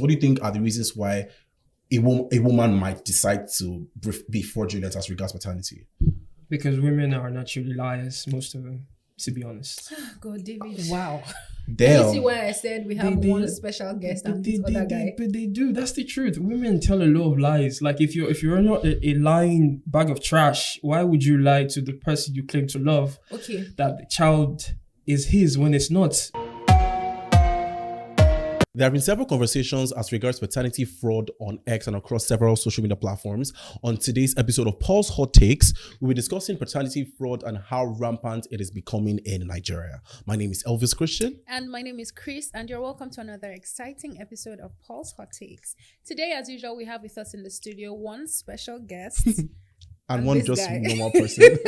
What do you think are the reasons why a woman might decide to be fraudulent as regards paternity? Because women are naturally liars, most of them, to be honest. God, David. Wow. Can you see why I said we have one special guest and this other guy? But they do. That's the truth. Women tell a lot of lies. Like if you're not a lying bag of trash, why would you lie to the person you claim to love? Okay. That the child is his when it's not. There have been several conversations as regards paternity fraud on X and across several social media platforms. On today's episode of Paul's Hot Takes, we'll be discussing paternity fraud and how rampant it is becoming in Nigeria. My name is Elvis Christain. And my name is Chris, and you're welcome to another exciting episode of Paul's Hot Takes. Today, as usual, we have with us in the studio one special guest. and one just guy. Normal person.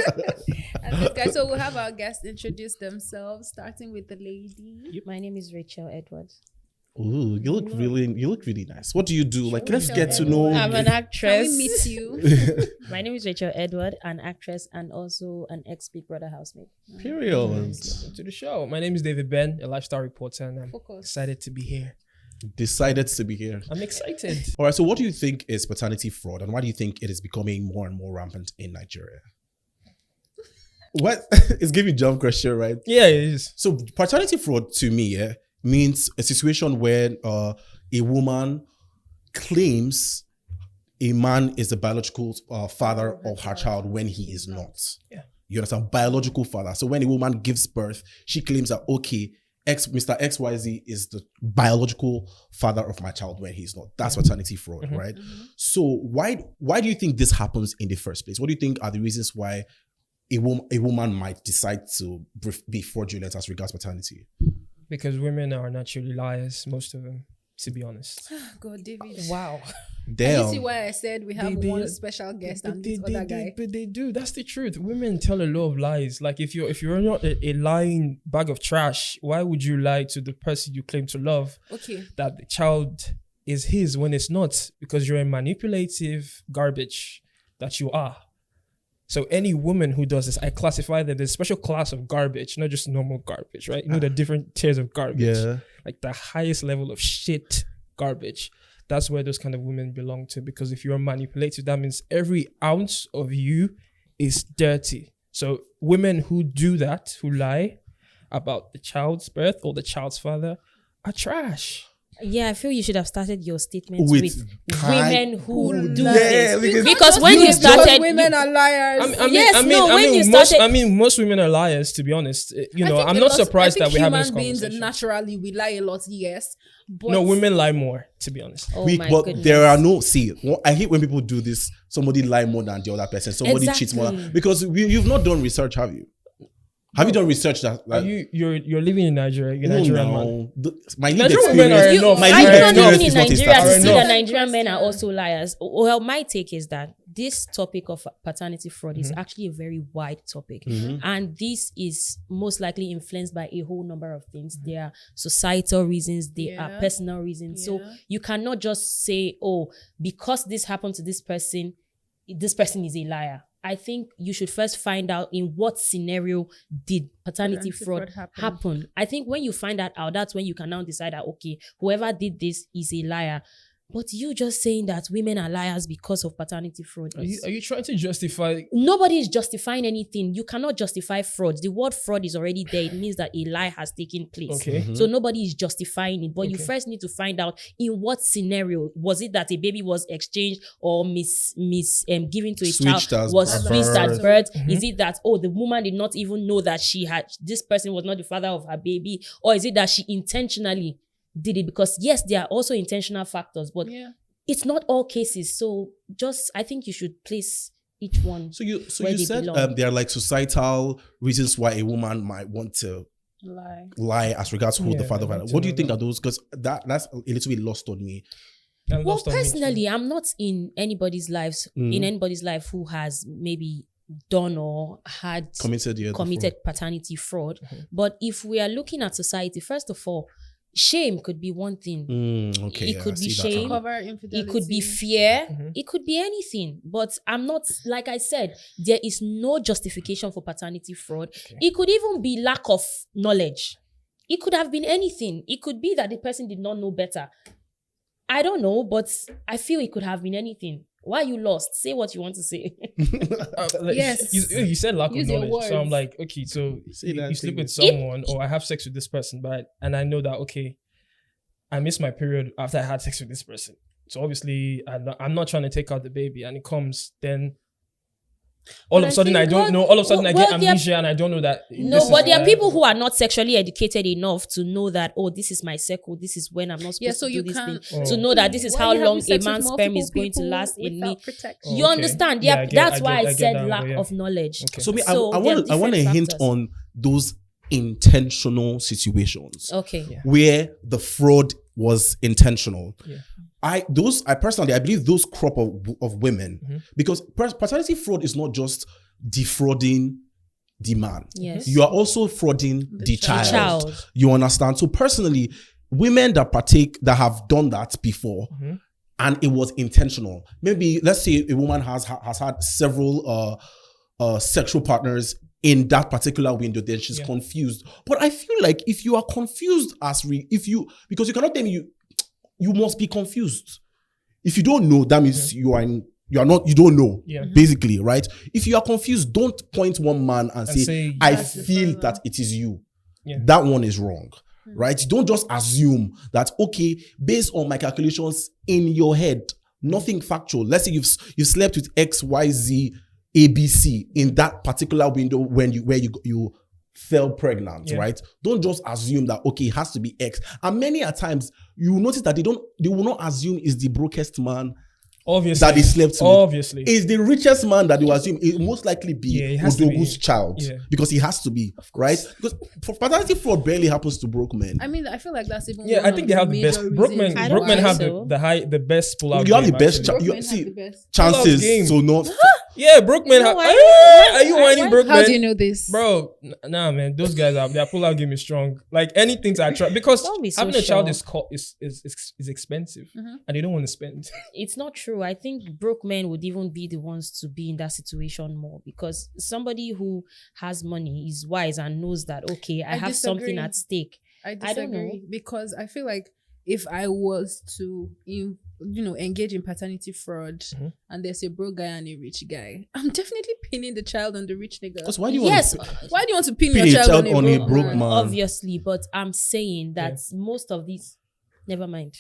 And this guy. So we'll have our guests introduce themselves, starting with the lady. My name is Rachael Edwards. Ooh, you look really nice. What do you do? Like, let's get to know. I'm an actress. Can we meet you? My name is Rachael Edward, an actress and also an ex-Big Brother housemate. Period. Welcome to the show. My name is David Ben, a lifestyle reporter, and I'm excited to be here. Decided to be here. I'm excited. All right. So, what do you think is paternity fraud, and why do you think it is becoming more and more rampant in Nigeria? What? It's giving jump question, right? Yeah, it is. So, paternity fraud to me, means a situation where a woman claims a man is the biological father of her child when he is not. Yeah. You understand? Biological father. So when a woman gives birth, she claims that, okay, Mr. XYZ is the biological father of my child when he's not. That's paternity fraud, right? Mm-hmm. So why do you think this happens in the first place? What do you think are the reasons why a woman might decide to be fraudulent as regards paternity? Because women are naturally liars, most of them, to be honest. God, David. Wow. Damn. Can you see why I said we have one special guest and this other guy? But they do. That's the truth. Women tell a lot of lies. Like if you're not a lying bag of trash, why would you lie to the person you claim to love? Okay. That the child is his when it's not, because you're a manipulative garbage that you are. So any woman who does this, I classify that there's a special class of garbage, not just normal garbage, right? You know, the different tiers of garbage. Yeah. Like the highest level of shit garbage. That's where those kind of women belong to. Because if you're manipulative, that means every ounce of you is dirty. So women who do that, who lie about the child's birth or the child's father, are trash. Yeah, I feel you should have started your statement with women who do this. Because when you started, women are liars. Most women are liars. To be honest, I'm not surprised that we have this conversation. Human beings naturally we lie a lot, yes. But no, women lie more. To be honest, goodness. There are no. See, I hate when people do this. Somebody lie more than the other person. Somebody cheats more because you've not done research, have you? Have you done research that? Like, you're living in Nigeria. You're Nigerian man. My Nigerian women are enough. Are you not living in Nigeria to see that Nigerian men are also liars? Well, my take is that this topic of paternity fraud is actually a very wide topic, and this is most likely influenced by a whole number of things. There are societal reasons, there are personal reasons. So you cannot just say, "Oh, because this happened to this person is a liar." I think you should first find out in what scenario did paternity fraud happen. I think when you find that out, that's when you can now decide that, okay, whoever did this is a liar. But you just saying that women are liars because of paternity fraud. Are you trying to justify? Nobody is justifying anything. You cannot justify fraud. The word fraud is already there. It means that a lie has taken place. Okay. So nobody is justifying it. But you first need to find out in what scenario. Was it that a baby was exchanged or given to a child, was switched at birth? Is it that, the woman did not even know that this person was not the father of her baby? Or is it that she intentionally did it? Because yes, there are also intentional factors, but it's not all cases. So I think you should place each one. So you said there are like societal reasons why a woman might want to lie as regards who the father of her. What do you think are those? Because that's a little bit lost on me. Well, personally, I'm not in anybody's life who has maybe done or had committed paternity fraud. But if we are looking at society, first of all, shame could be one thing. It could be shame. It could be fear. It could be anything. But I'm not, like I said, there is no justification for paternity fraud. It could even be lack of knowledge. It could have been anything. It could be that the person did not know better. I don't know, but I feel it could have been anything. Why you lost? Say what you want to say. Yes. You said lack Use of your knowledge. So I'm words. like, okay, so Say you that sleep thing. with someone or I have sex with this person, and I know that, okay, I missed my period after I had sex with this person. So obviously I'm not trying to take out the baby, and it comes, then all of a sudden I don't know. All of a sudden I get amnesia and I don't know that. No, but there are people who are not sexually educated enough to know that, oh, this is my cycle. This is when I'm not supposed so to you do this can't- thing. To know that this is how long a man's sperm is going to last in me. Protection. You understand? Yeah, that's why I said that, lack yeah. of knowledge. Okay. So, there I are want to different hint factors. on those intentional situations Okay. Yeah. where the fraud was intentional. Yeah. I personally, I believe those crop of women, Mm-hmm. because paternity fraud is not just defrauding the man. Yes. You are also frauding the child. child. You understand? So personally, women that have done that before, Mm-hmm. and it was intentional. Maybe let's say a woman has had several sexual partners in that particular window, then she's confused. But I feel like if you are confused because you cannot tell me you must be confused. If you don't know, that means you don't know, basically, right? If you are confused, don't point one man and say I feel that it is you. Yeah. That one is wrong, right? Don't just assume that, okay, based on my calculations in your head, nothing factual. Let's say you've slept with X, Y, Z, ABC in that particular window where you fell pregnant, right? Don't just assume that, okay, it has to be X. And many a times you will notice that they will not assume is the brokest man Obviously. that they slept with. Obviously. Is the richest man that they will assume it will most likely be Odogu's child. Yeah. Because he has to be, right? Because paternity fraud barely happens to broke men. I mean, I feel like that's even I think they have the best. Brookmen have the best pull out. You have the best chances, game. so not. Yeah, Brookmen have. Are you whining Brookmen? How do you know this? Bro, nah, man. Those guys their pull out game is strong. Like anything to attract, because Don't be so having a child sure. is expensive, and they don't want to spend. It's not true. I think broke men would even be the ones to be in that situation more, because somebody who has money is wise and knows that, okay, I have something at stake. I don't know. disagree, because I feel like if I was to engage in paternity fraud and there's a broke guy and a rich guy, I'm definitely pinning the child on the rich nigga. Because why do you why do you want to pin pin your a child child on a broke man? Obviously, but I'm saying that most of these. Never mind.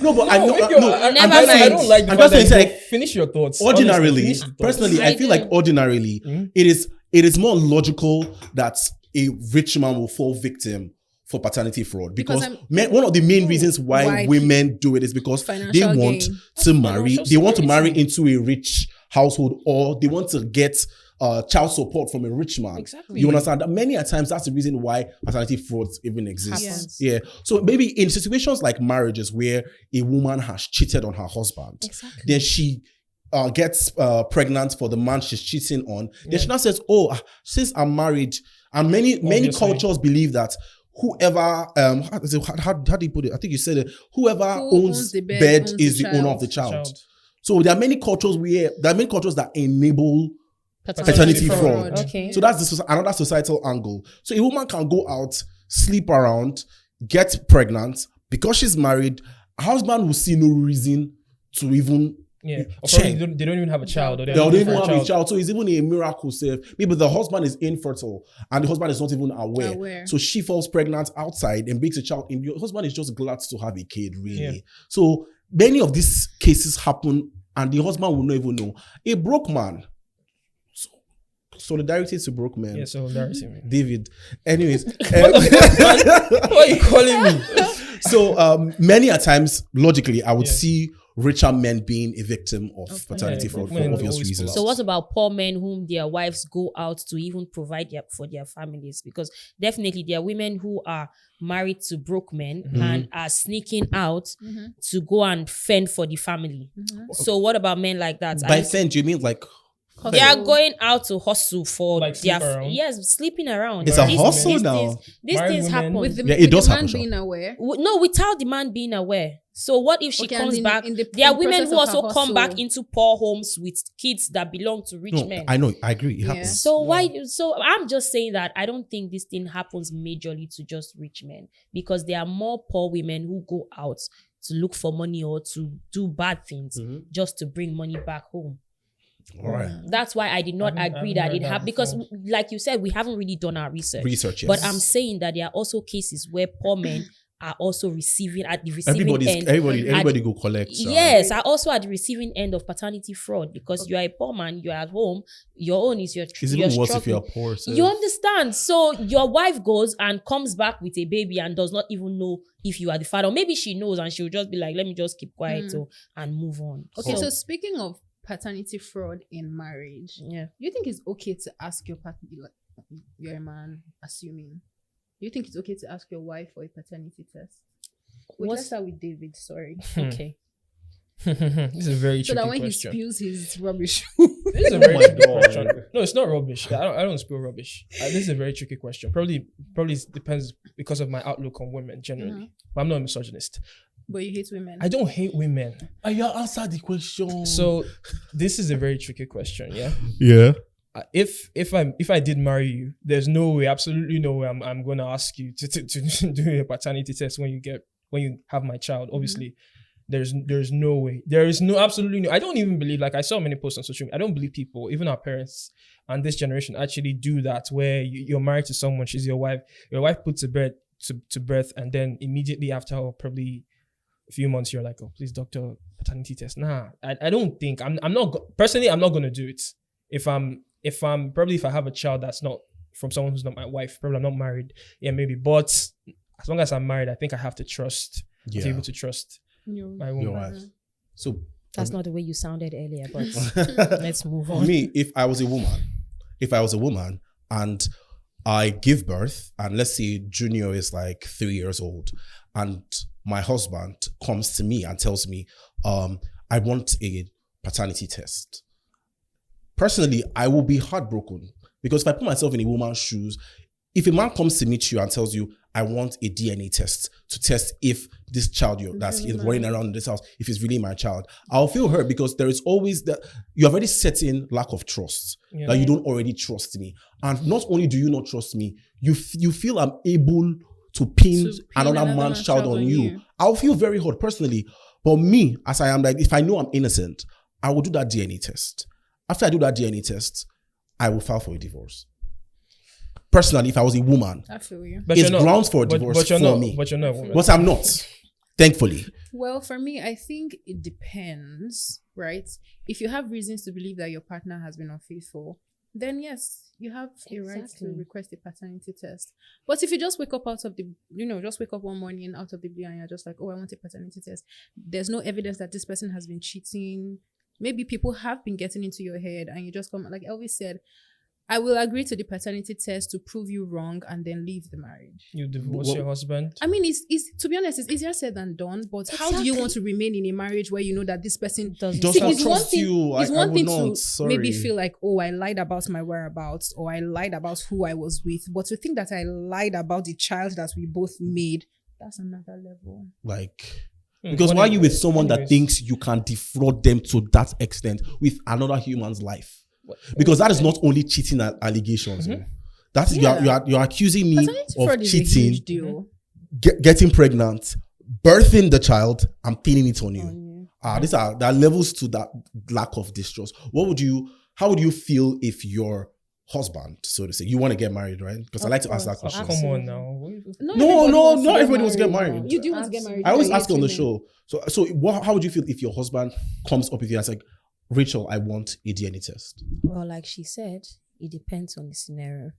No, but I know. I don't like the I'm fact just that saying, you finish your thoughts. Ordinarily, Honestly, finish the thoughts. personally, I feel like ordinarily, it is more logical that a rich man will fall victim for paternity fraud, because one of the main reasons why women do it is because they want to marry. They want to marry into a rich household, or they want to get child support from a rich man. Exactly. You understand that many a times that's the reason why paternity fraud even exists. Yes. Yeah. So maybe in situations like marriages where a woman has cheated on her husband, then she gets pregnant for the man she's cheating on. Then she now says, "Oh, since I'm married," and many cultures believe that whoever how do you put it? I think you said it. Whoever owns the bed is the owner of the child. So there are many cultures that enable paternity fraud. Okay. So that's another societal angle. So a woman can go out, sleep around, get pregnant because she's married. Her husband will see no reason to even check. They don't even have a child. Or they don't even have a child. So it's even a miracle. Maybe the husband is infertile and the husband is not even aware. So she falls pregnant outside and brings a child in. Your husband is just glad to have a kid, really. Yeah. So many of these cases happen and the husband will not even know. A broke man. Solidarity to broke men. Yeah, solidarity, man. David. Anyways. What are you calling me? So many a times, logically, I would see richer men being a victim of paternity fraud for obvious reasons. So what about poor men whom their wives go out to even provide for their families? Because definitely there are women who are married to broke men and are sneaking out to go and fend for the family. So what about men like that? By fend, you mean like... They are going out to hustle for like sleeping around. It's a hustle now. These things happen. It does happen. Being aware. No, without the man being aware. So what if she comes back? There are women who also come back into poor homes with kids that belong to rich men. I know, I agree. It happens. So why? So I'm just saying that I don't think this thing happens majorly to just rich men, because there are more poor women who go out to look for money or to do bad things just to bring money back home. All right. That's why I did not agree that it happened, because like you said, we haven't really done our research. Yes. But I'm saying that there are also cases where poor men are also receiving at the receiving end. Everybody go collect. Yes, are also at the receiving end of paternity fraud, because you are a poor man, you're at home, your own is your It's even worse if you're poor. You understand? So your wife goes and comes back with a baby and does not even know if you are the father. Or maybe she knows and she'll just be like, let me just keep quiet and move on. Okay, so speaking of paternity fraud in marriage, do you think it's okay to ask your partner, like you're a man, assuming, do you think it's okay to ask your wife for a paternity test? Wait, let's start with David. Sorry. Okay. This is a very tricky question. So that when he spills his rubbish. This is a very tricky question. No, it's not rubbish. I don't spill rubbish. This is a very tricky question. Probably depends because of my outlook on women generally. But I'm not a misogynist. But you hate women. I don't hate women. You answered the question. So this is a very tricky question. Yeah. Yeah. If I did marry you, there's no way, absolutely no way I'm going to ask you to do a paternity test when you have my child. Obviously, there's no way. There is no, absolutely no. I don't even believe, like I saw many posts on social media, I don't believe people, even our parents and this generation, actually do that, where you're married to someone, she's your wife puts to birth, and then immediately after, or probably a few months, you're like, oh, please, doctor, paternity test. Nah, I don't think, I'm not going to do it. If I have a child that's not from someone who's not my wife, probably I'm not married. Yeah, maybe. But as long as I'm married, I think I have to trust, to be able to trust my woman. Your wife. So that's not the way you sounded earlier, but let's move on. For me, if I was a woman and I give birth, and let's say Junior is like 3 years old, and my husband comes to me and tells me, I want a paternity test. Personally, I will be heartbroken, because if I put myself in a woman's shoes, if a man comes to meet you and tells you, I want a DNA test to test if this child that's running around in this house, if it's really my child, I'll feel hurt, because there is always that you have already set in lack of trust, that you don't already trust me. And not only do you not trust me, you feel I'm able to pin another man's child on you. I'll feel very hurt personally. But me, as I am, like, if I know I'm innocent, I will do that DNA test. After I do that DNA test, I will file for a divorce. Personally, if I was a woman, I feel you. It's grounds for a divorce for me. But you're not a woman. But I'm not, thankfully. Well, for me, I think it depends, right? If you have reasons to believe that your partner has been unfaithful, then yes, you have a right to request a paternity test. But if you just wake up one morning out of the blue and you're just like, oh, I want a paternity test, there's no evidence that this person has been cheating. Maybe people have been getting into your head, and you just come, like Elvis said, I will agree to the paternity test to prove you wrong and then leave the marriage. You divorce your husband? I mean, it's to be honest, it's easier said than done. But how do you want to remain in a marriage where you know that this person does not trust you? It's one thing to maybe feel like, oh, I lied about my whereabouts, or I lied about who I was with. But to think that I lied about the child that we both made, that's another level. Because why are you with someone that thinks you can defraud them to that extent with another human's life? Because that is not only cheating allegations. That's you're accusing me of cheating, getting pregnant, birthing the child, and pinning it on you. There are levels to that lack of distrust. How would you feel if your husband, so to say, you want to get married, right? Because I like to ask that question. Come on now. No, not everybody wants to get married. You do want to get married. I always ask on the show. So how would you feel if your husband comes up with you and says, like, Rachel, I want a DNA test? Well, like she said, it depends on the scenario.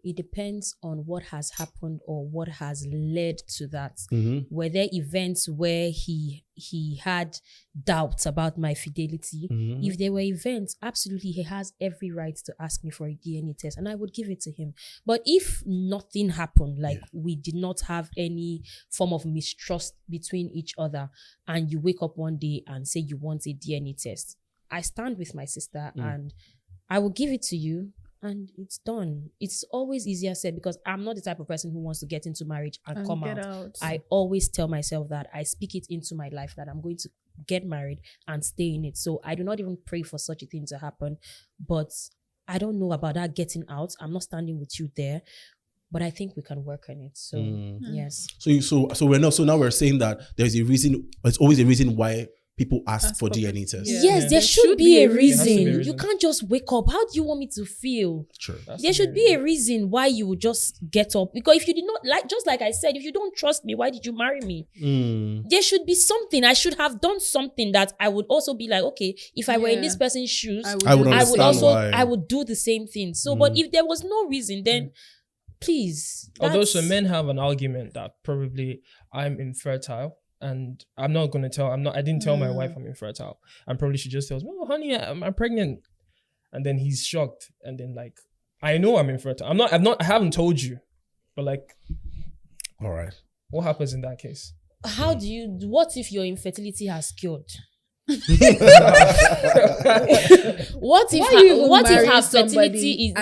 It depends on what has happened or what has led to that. Were there events where he had doubts about my fidelity? If there were events, absolutely, he has every right to ask me for a DNA test, and I would give it to him. But if nothing happened, like we did not have any form of mistrust between each other, and you wake up one day and say you want a DNA test, I stand with my sister and I will give it to you, and it's done. It's always easier said, because I'm not the type of person who wants to get into marriage and come out. I always tell myself that. I speak it into my life that I'm going to get married and stay in it. So I do not even pray for such a thing to happen. But I don't know about that getting out. I'm not standing with you there. but I think we can work on it. So yes. So now we're saying that there's a reason. It's always a reason why people ask for DNA tests. Yeah. Yes, there should be a reason. There has to be a reason. You can't just wake up. How do you want me to feel? True. There should be a reason why you would just get up. Because if you did not, just like I said, if you don't trust me, why did you marry me? There should be something. I should have done something that I would also be like, okay, if I were in this person's shoes, I would also why. I would do the same thing. So, but if there was no reason, then please. Although some men have an argument that probably I'm infertile. And I'm not going to tell, I didn't tell my wife I'm infertile. And probably she just tells me, oh, honey, I'm pregnant. And then he's shocked. And then like, I know I'm infertile. I haven't told you. But like, all right. What happens in that case? What if your infertility has cured? What if her fertility is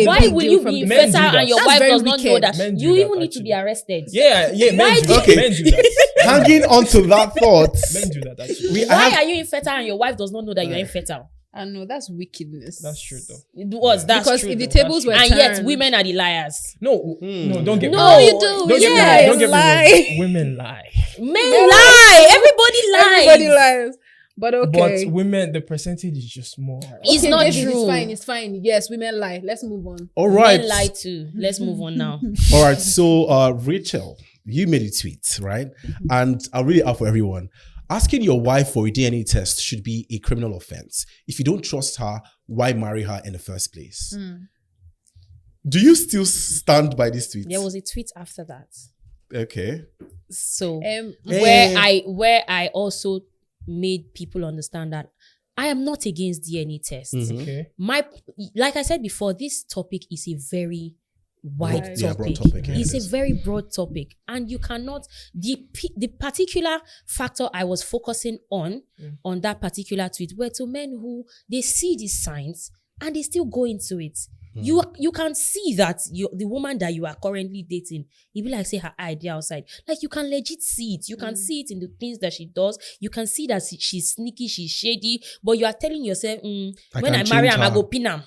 why will you be infertile and your wife does not know that? You even need to be arrested. Men do that. Hanging on to that thought. Men do that actually. Why are you infertile and your wife does not know that you're infertile? I know that's wickedness. That's true though. That's because true. If the tables were and turned, yet women are the liars. No, don't get me No, wrong. you do. Don't get me wrong. Women lie. Men lie. Everybody lies. Everybody lies. But okay. But women, the percentage is just more. It's not true. It's fine. Yes, women lie. Let's move on. All right. Men lie too. Let's move on now. All right. So, Rachael, you made a tweet, right? And I'll read it out for everyone. Asking your wife for a DNA test should be a criminal offense. If you don't trust her, why marry her in the first place? Do you still stand by this tweet? There was a tweet after that. Okay. So where I also made people understand that I am not against DNA tests. Okay. Like I said before, this topic is a very wide topic. Broad topic. Yeah, it's a very broad topic, and you cannot the particular factor I was focusing on that particular tweet were to men who they see these signs and they still go into it. You can see that the woman that you are currently dating, you be like say her idea outside. Like you can legit see it. You can see it in the things that she does. You can see that she's sneaky, she's shady. But you are telling yourself, when I marry him, I go pin him.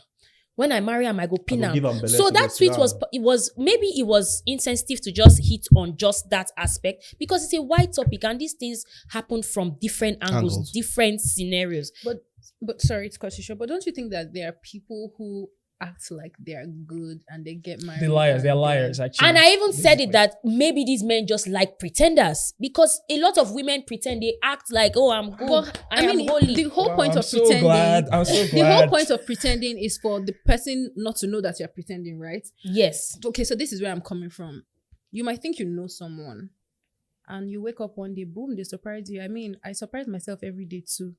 When I marry him, I go pin him. So that tweet it was insensitive to just hit on just that aspect because it's a wide topic and these things happen from different angles. Different scenarios. But sorry to cut you short, but don't you think that there are people who act like they're good and they get married? They're liars actually. And I even said it that maybe these men just like pretenders because a lot of women pretend, they act like, oh, I'm good. But, I am holy. The whole point I'm of so pretending. glad. I'm so glad. The whole point of pretending is for the person not to know that you're pretending, right? Yes. Okay, so this is where I'm coming from. You might think you know someone and you wake up one day, boom, they surprise you. I mean, I surprise myself every day too.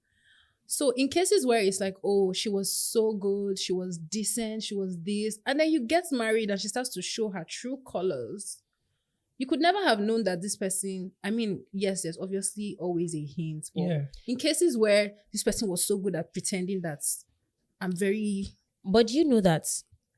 So in cases where it's like, oh, she was so good, she was decent, she was this, and then you get married and she starts to show her true colors, you could never have known that this person, I mean, yes, there's obviously always a hint. But in cases where this person was so good at pretending that I'm very... But you know that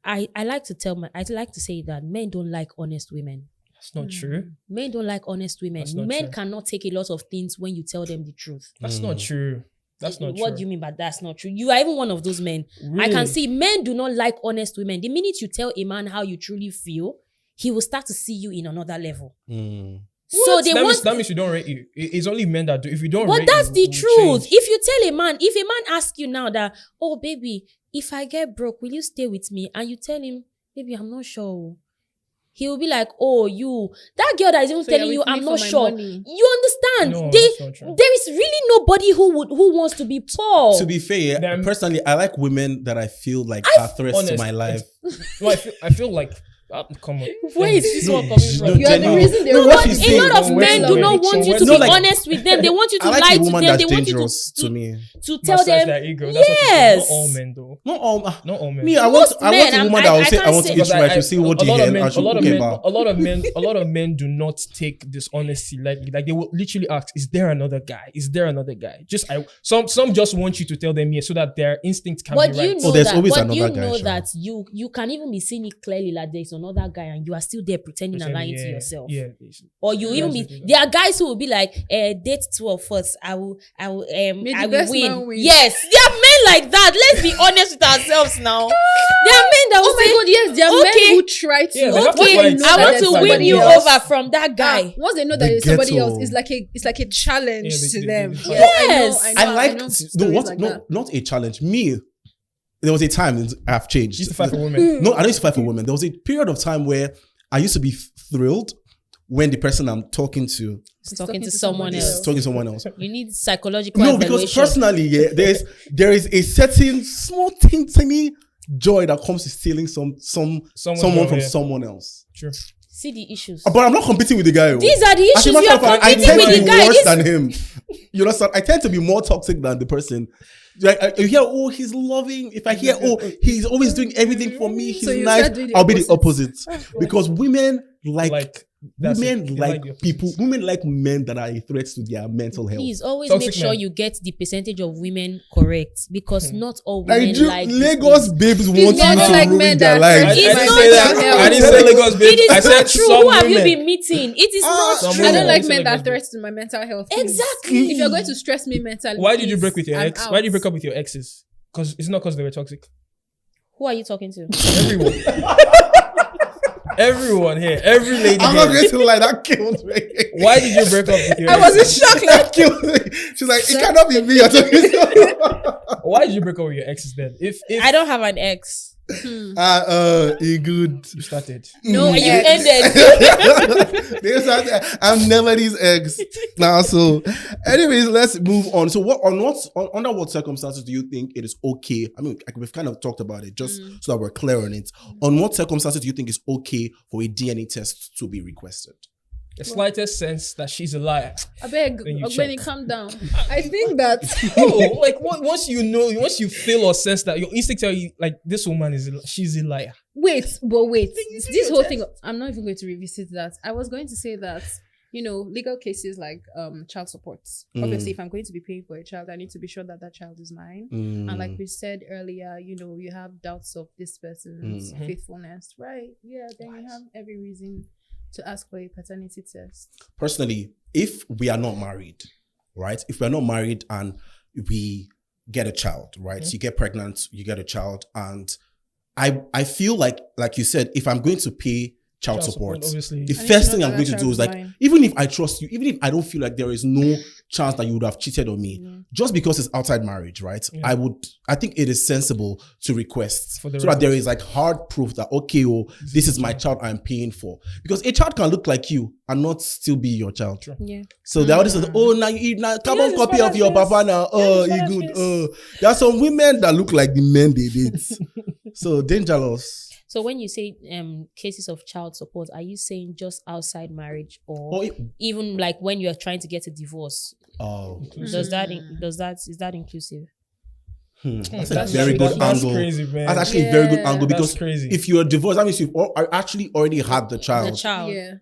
I like to say that men don't like honest women. That's not true. Men don't like honest women. Men cannot take a lot of things when you tell them the truth. That's not true. That's not true. What do you mean by that's not true? You are even one of those men. Really? I can see men do not like honest women. The minute you tell a man how you truly feel, he will start to see you in another level. So that means you don't rate you. It's only men that do. If you don't rate you, but that's the truth. If you tell a man, if a man asks you now that, oh baby, if I get broke, will you stay with me? And you tell him, baby, I'm not sure. He will be like, oh, that girl that is even telling you, I'm not sure. Money. You understand? No, that's not true. There is really nobody who wants to be poor. To be fair, personally, I like women that I feel like are threats to my life. No, I feel like come on. Where is this one coming from? You are the reason they but a lot of Wait, men do not want you to be honest with them. They want you to lie to them. They want you to tell them. Yes. Not all men though. Not all men. Me, I want a woman that will say, I want to eat right to see what you hear. A lot of men do not take dishonesty lightly. Like they will literally ask, is there another guy? Is there another guy? Some just want you to tell them yes, so that their instinct can be right. There's always but another you guy. know that you can even be seeing it clearly like there's another guy and you are still there pretending and lying to yourself. Yeah. Or you even be, there are guys who will be like, date 2 of us. I will win. Yes, there are men like that. Let's be honest with ourselves now. There are men that will say, my God, yes, there are men who try to. I want to win you over from that guy. Once they know that it's somebody else, it's like a challenge to them. Yes, not a challenge. Me, there was a time I've changed. You used to fight for women. No, I don't used to fight for women. There was a period of time where I used to be thrilled when the person I'm talking to is talking to someone else. Talking to someone else. You need psychological evaluation. Because personally, there is a certain small tiny joy that comes to stealing someone from someone else. True. See the issues. But I'm not competing with the guy. These are the issues. You are competing with the guy. I tend to be worse than him. You understand? I tend to be more toxic than the person. Like, you hear, oh, he's loving. If I hear, oh, he's always doing everything for me, he's nice, I'll be the opposite. Because women like people. Women like men that are a threat to their mental health. Please always make sure you get the percentage of women correct, because not all women like Lagos babes want you to ruin their lives. I didn't say Lagos babes. It is not true. Who have you been meeting? It is not true. I don't like men that threat to my mental health. Exactly. If you're going to stress me mentally, why did you break with your ex? Why did you break up with your exes? Because it's not because they were toxic. Who are you talking to? Everyone. Everyone here, every lady. I'm not going to lie, that killed me. Why did you break up with your ex? I was in shock. That killed me. She's like, it cannot be me. Why did you break up with your exes then? If I don't have an ex. Good. You started. No, you ended. I'm never these eggs now. So, anyways, let's move on. So, under what circumstances do you think it is okay? I mean, we've kind of talked about it just so that we're clear on it. On what circumstances do you think it's okay for a DNA test to be requested? The slightest sense that she's a liar. I beg, when it calm down. I think that once you feel or sense that your instinct tell you like this woman she's a liar. Wait. This whole thing, I'm not even going to revisit that. I was going to say that, legal cases like child support. Obviously, if I'm going to be paying for a child, I need to be sure that child is mine. And like we said earlier, you have doubts of this person's faithfulness, right? Yeah, then you have every reason to ask for a paternity test. Personally, if we are not married, right? If we're not married and we get a child, right? So you get pregnant, you get a child, and I feel like you said, if I'm going to pay child support, obviously, the first thing I'm going to do is like, even if I trust you, even if I don't feel like there is no chance that you would have cheated on me, just because it's outside marriage, right? Yeah. I think it is sensible to request so that there is like hard proof that, okay, this is my child I'm paying for. Because a child can look like you and not still be your child. True. Yeah. So they always say, now you eat carbon copy of your papa now. Oh, you good. There are some women that look like the men they date. So dangerous. So when you say cases of child support, are you saying just outside marriage or even like when you're trying to get a divorce? Oh, is that inclusive? That's a very good angle. Crazy, man. That's actually a very good angle because crazy. If you're divorced, that means you've actually already had the child. Yeah.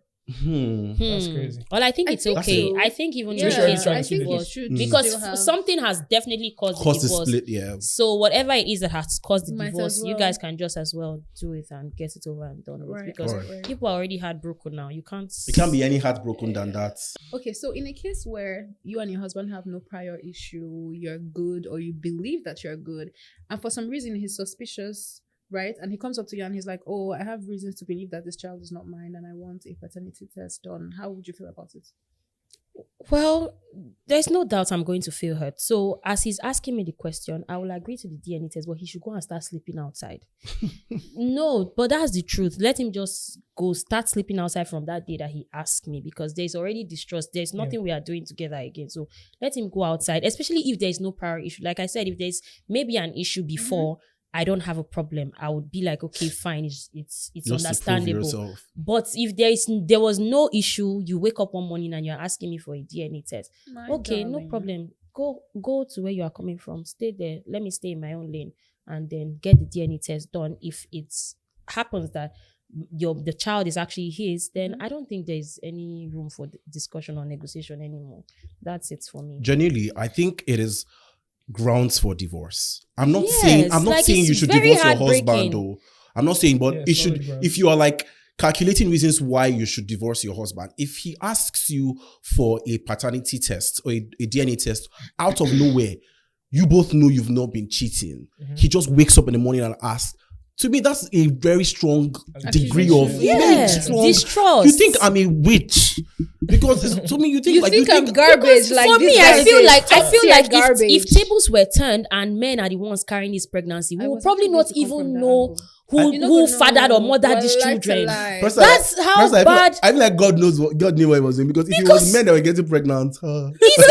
That's crazy. Well, I think it's okay. I think even in divorce, because something has definitely caused the divorce. Split, yeah. So whatever it is that has caused the divorce, you guys can just as well do it and get it over and done with. Because people are already heartbroken now. It can't be any heartbroken than that. Okay, so in a case where you and your husband have no prior issue, you're good, or you believe that you're good, and for some reason he's suspicious, right? And he comes up to you and he's like, oh, I have reasons to believe that this child is not mine and I want a paternity test done. How would you feel about it? Well, there's no doubt I'm going to feel hurt. So as he's asking me the question, I will agree to the DNA test, but he should go and start sleeping outside. No, but that's the truth. Let him just go start sleeping outside from that day that he asked me, because there's already distrust. There's nothing we are doing together again. So let him go outside, especially if there's no prior issue. Like I said, if there's maybe an issue before, I don't have a problem. I would be like, okay, fine, it's understandable. But if there was no issue, you wake up one morning and you're asking me for a DNA test. Okay, no problem. Go to where you are coming from. Stay there. Let me stay in my own lane and then get the DNA test done. If it happens that the child is actually his, then I don't think there's any room for discussion or negotiation anymore. That's it for me. Genuinely, I think it is grounds for divorce. I'm not saying you should divorce your husband though. I'm not saying, but Yeah, it solid should, ground. if you are like calculating reasons why you should divorce your husband, if he asks you for a paternity test or a DNA test out of nowhere, you both know you've not been cheating. He just wakes up in the morning and asks. To me, that's a very strong degree of distrust. You think I'm a witch because to me you think I'm garbage. Like for this me, guy I feel says, like garbage. if tables were turned and men are the ones carrying this pregnancy, we will probably not even know who fathered or mothered these children. That's how bad. I feel like God knows God knew what he was doing because if it was men that were getting pregnant, it's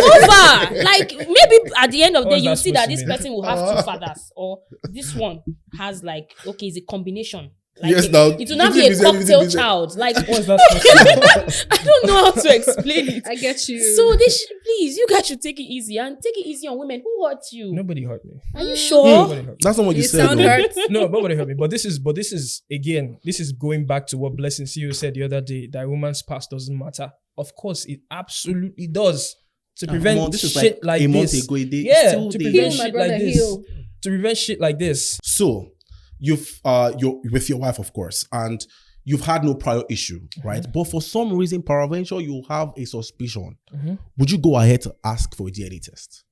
over. Like maybe at the end of the day, What's you that see that supposed this to mean? person will have two fathers, or this one has like it's a combination. Like yes, now it will not be a cocktail child. Like What's that supposed to mean? I don't know how to explain it. I get you. So please, you guys should take it easy and take it easy on women. Who hurt you? Nobody hurt me. Are you sure? Nobody hurt me. that's not what you said. sound though. hurt. No, nobody hurt me. But this is again, this is going back to what Blessing CEO said the other day, that a woman's past doesn't matter. Of course, it absolutely does. To prevent This is shit like a month this. ago. Yeah, still to they- prevent Heal, my shit brother, like this. heal. To prevent shit like this. So you're with your wife, of course, and you've had no prior issue, right? But for some reason, peradventure, you have a suspicion. Would you go ahead to ask for a DNA test?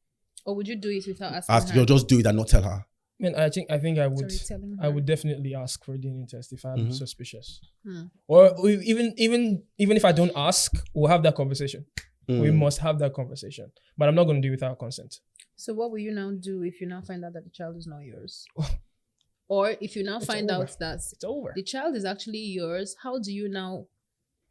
Or would you do it without asking her? You'll just do it and not tell her. Man, I think I would. Sorry, telling I her. would definitely ask for a DNA test if I'm suspicious. Or even if I don't ask, we'll have that conversation. We must have that conversation. But I'm not going to do it without consent. So what will you now do if you now find out that the child is not yours? Or if you now find over. out that It's over. the child is actually yours, how do you now,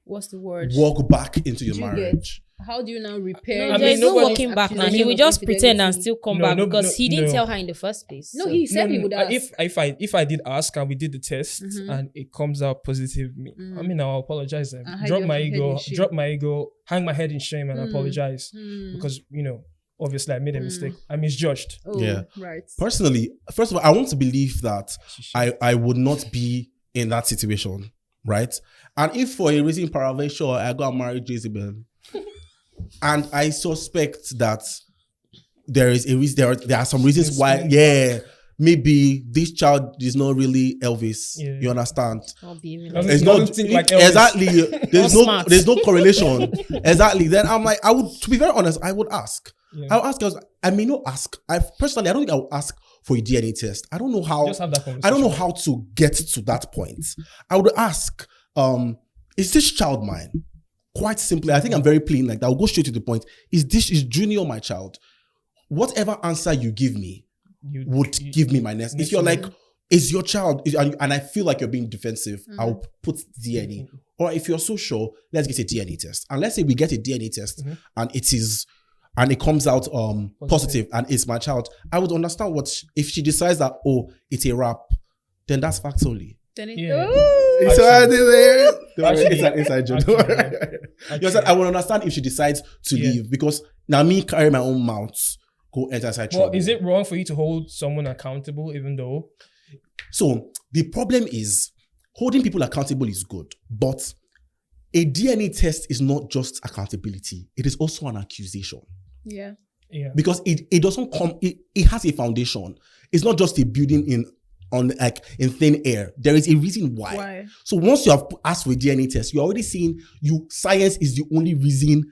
what's the word? Walk back into your Do you marriage. How do you now repair? I mean, There's no nobody- walking back now. accusation He will of just pretend and infidelity? still come No, back no, because no, he didn't no. tell her in the first place. No, So- he said he would ask. If I did ask and we did the test and it comes out positive, I mean, I'll apologize then. And hide Drop your my head ego, in shame. drop my ego, hang my head in shame and apologize because obviously I made a mistake. I misjudged. Oh, Yeah. right. Personally, first of all, I want to believe that I would not be in that situation, right? And if for a reason, peradventure, I got married Jezebel, and I suspect that there is a reason, there are some reasons why, maybe this child is not really Elvis. Yeah. You understand? I'll be even Doesn't- It's doesn't not think like Elvis. exactly. Not There's smart. no correlation. Exactly. Then I'm like, to be very honest, I would ask. Yeah. I'll ask because I may not ask. I don't think I will ask for a DNA test. I don't know how. Just have that conversation. I don't know how to get to that point. I would ask, is this child mine? Quite simply, I think I'm very plain like that. I'll go straight to the point. Is Junior my child? Whatever answer you give me would give me my next. If you're like, is your child, and I feel like you're being defensive, I'll put DNA. Or if you're so sure, let's get a DNA test. And let's say we get a DNA test and it comes out positive and it's my child, I would understand if she decides that, it's a wrap, then that's facts only. Then it, Yeah. It's an inside joke. Actually. I would understand if she decides to leave because now me carry my own mouth, go enter inside trouble. Well, is it wrong for you to hold someone accountable even though? So the problem is holding people accountable is good, but a DNA test is not just accountability. It is also an accusation. yeah. Yeah. Because it doesn't come, it has a foundation. It's not just a building in thin air. There is a reason why. So once you have asked for a DNA test, you're already seeing science is the only reason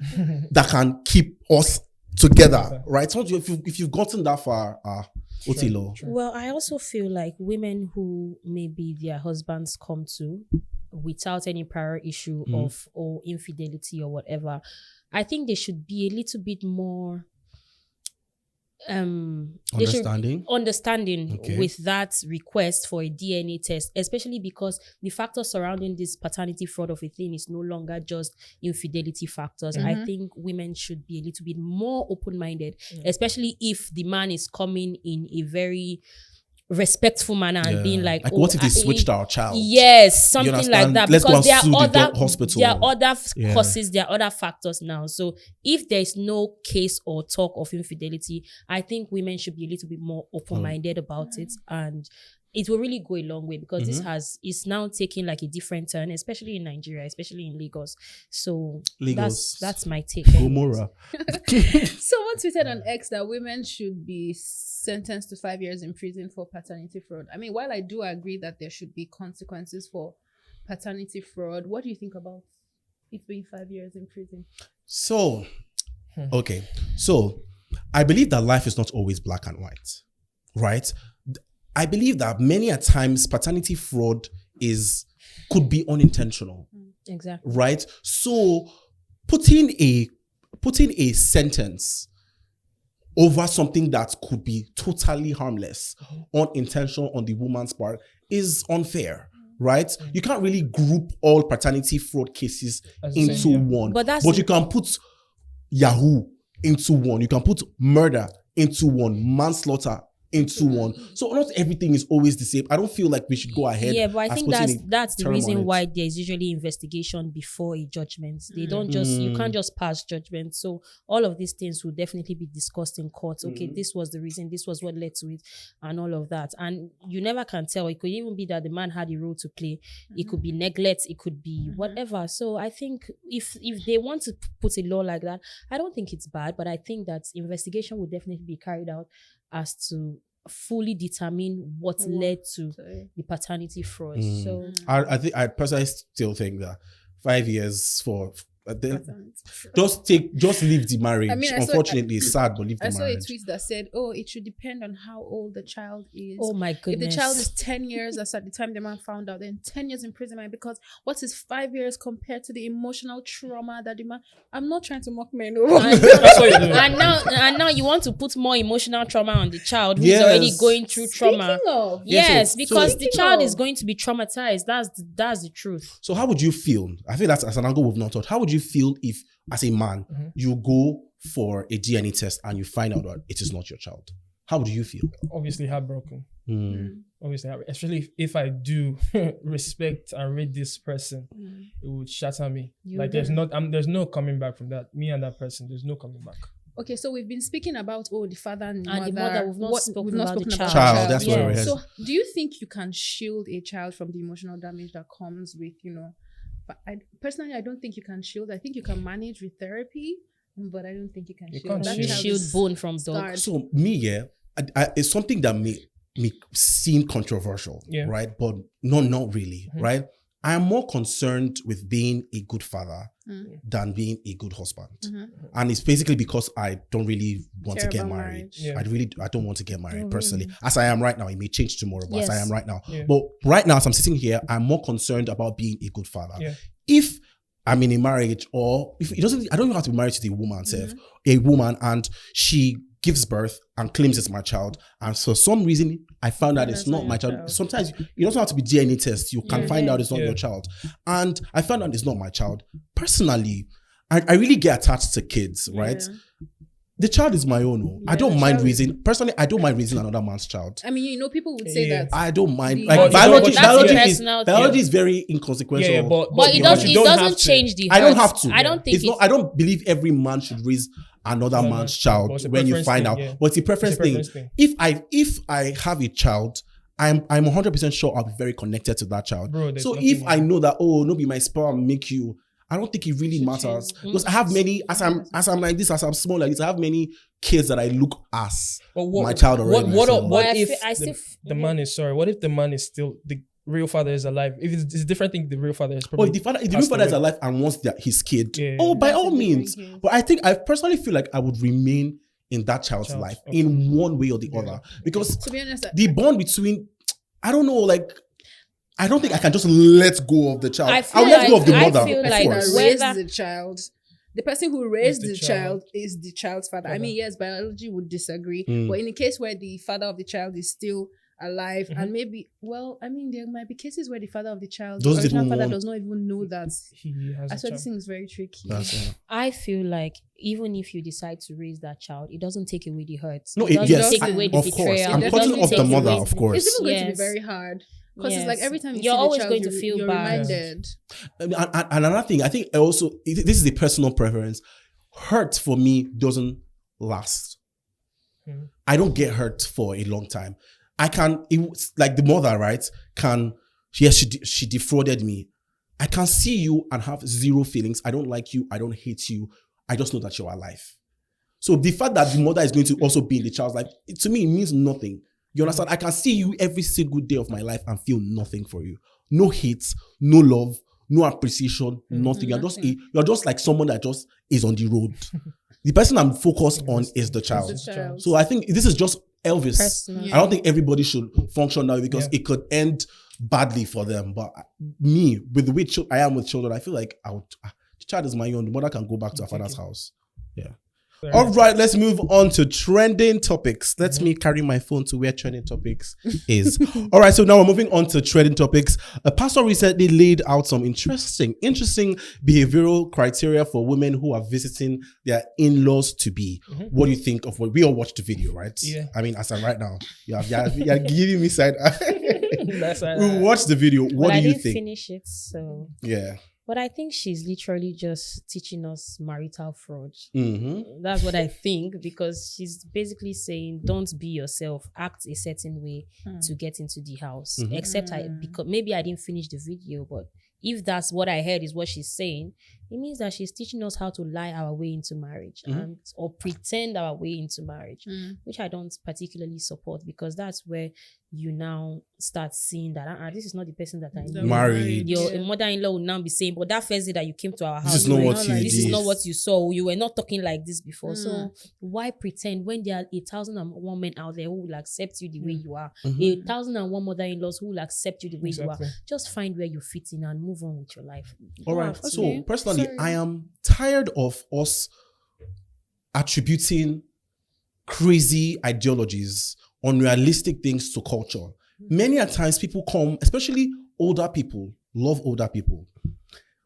that can keep us together, right? So if you've gotten that far, Otilo. Well, I also feel like women who maybe their husbands come to without any prior issue of infidelity or whatever, I think they should be a little bit more Understanding okay, with that request for a DNA test, especially because the factors surrounding this paternity fraud of a thing is no longer just infidelity factors. I think women should be a little bit more open-minded, especially if the man is coming in a very respectful manner and being like, what if they switched our child? Yes, something like that. Let's because go and sue there the are other hospital. there are other causes, there are other factors now. So if there's no case or talk of infidelity, I think women should be a little bit more open-minded about it and it will really go a long way, because it's now taking like a different turn, especially in Nigeria, especially in Lagos. So that's my take. Gomorrah. Someone tweeted on X that women should be sentenced to 5 years in prison for paternity fraud. I mean, while I do agree that there should be consequences for paternity fraud, what do you think about it being 5 years in prison? So, okay. So, I believe that life is not always black and white, right? I believe that many a times paternity fraud could be unintentional. Exactly. Right? So putting a sentence over something that could be totally harmless, unintentional on the woman's part is unfair. Right? You can't really group all paternity fraud cases into one. But you can put Yahoo into one. You can put murder into one, manslaughter into one. So not everything is always the same. I don't feel like we should go ahead. Yeah, but I think that's the reason why there's usually investigation before a judgment. They don't you can't just pass judgment. So all of these things will definitely be discussed in court. Okay, this was the reason, this was what led to it, and all of that. And you never can tell. It could even be that the man had a role to play. It could be neglect. It could be whatever. So I think if they want to put a law like that, I don't think it's bad, but I think that investigation will definitely be carried out as to fully determine what led to the paternity fraud. So I personally still think that 5 years for just leave the marriage. I mean, unfortunately, it's sad, but leave the marriage. I saw a tweet that said, it should depend on how old the child is. Oh my goodness. If the child is 10 years, as at the time the man found out, then 10 years imprisonment, because what is 5 years compared to the emotional trauma that the man... I'm not trying to mock men. and now you want to put more emotional trauma on the child who's already going through trauma. Because the child is going to be traumatized. That's the truth. So how would you feel? I feel that's an angle we've not thought. How would you feel if, as a man, you go for a DNA test and you find out that it is not your child? How would you feel? Obviously heartbroken. Obviously, especially if I do respect and rate this person, it would shatter me. There's no coming back from that. Me and that person, there's no coming back. Okay, so we've been speaking about the father and the mother. We've not spoken about the child. That's what we're So, do you think you can shield a child from the emotional damage that comes with, But personally, I don't think you can shield. I think you can manage with therapy, but I don't think you can shield. You shield bone from dog. So me, it's something that may seem controversial, right? But not really, right? I am more concerned with being a good father than being a good husband. And it's basically because I don't really want to get married. I don't want to get married personally. As I am right now, it may change tomorrow, but as I am right now. But right now, as I'm sitting here, I'm more concerned about being a good father. If I'm in a marriage, or if I don't even have to be married to the woman, a woman, and she gives birth and claims it's my child, and for some reason I found out it's not my child. Sometimes you don't have to be DNA test. You can find out it's not your child. And I found out it's not my child. Personally, I really get attached to kids, right? The child is my own. I don't mind raising. Personally, I don't mind raising another man's child. I mean, people would say that. I don't mind. Biology is very inconsequential. But it doesn't change the heart. I don't have to. I don't think I don't believe every man should raise another man's child when you find out. But it's a preference thing. If I have a child, I'm 100% sure I'll be very connected to that child. So if I know that, no be my sperm make you, I don't think it really matters, because I have many, as I'm like this, as I'm small like this, I have many kids that I look as my child already. What if the man is still, the real father is alive? If it's a different thing, the real father is probably... if the real father is alive and wants his kid, by all means. But I personally feel like I would remain in that child's life in one way or the other. Because to be honest, the bond between, I don't know, I don't think I can just let go of the child. I'll let go of the mother. I feel like raised the child. The person who raised the child is the child's father. I mean, yes, biology would disagree, but in a case where the father of the child is still alive, and maybe, there might be cases where the father of the child, the original father, does not even know that he has. I thought this thing is very tricky. I feel like even if you decide to raise that child, it doesn't take away the hurt. No, it doesn't take away the betrayal. I'm cutting off the mother, of course. It's even going to be very hard. Because it's like every time you're always child, going to feel you're bad. Reminded. And another thing, I think also, this is a personal preference. Hurt for me doesn't last. I don't get hurt for a long time. like the mother, right? Yes, she defrauded me. I can see you and have zero feelings. I don't like you. I don't hate you. I just know that you're alive. So the fact that the mother is going to also be in the child's life, to me, it means nothing. You understand? I can see you every single day of my life and feel nothing for you. No hate, no love, no appreciation, nothing. You're just like someone that just is on the road. The person I'm focused on is the child. So I think this is just Elvis. Personal. I don't think everybody should function now because it could end badly for them. But me, with the way I am with children, I feel like the child is my own. The mother can go back to her father's house. Yeah. All right, let's move on to trending topics. Let me carry my phone to where trending topics is. All right, so now we're moving on to trending topics. A pastor recently laid out some interesting behavioral criteria for women who are visiting their in-laws to be. What do you think of what we all watched the video, right? Yeah. I mean, as I'm right now, you're giving me side. We watched the video. What do you think? I didn't finish it, so yeah. But I think she's literally just teaching us marital fraud. That's what I think, because she's basically saying, don't be yourself, act a certain way to get into the house. Except because maybe I didn't finish the video, but if that's what I heard is what she's saying, it means that she's teaching us how to lie our way into marriage or pretend our way into marriage, which I don't particularly support, because that's where you now start seeing that this is not the person that I know. Married. Your mother-in-law will now be saying, but that first day that you came to our house, this is not what you did. This is not what you saw. You were not talking like this before. So why pretend when there are 1,001 men out there who will accept you the way you are, 1,001 mother-in-laws who will accept you the way you are? Just find where you fit in and move on with your life. All right. So personally, I am tired of us attributing crazy ideologies, unrealistic things to culture. Many a times people come, especially older people, love older people,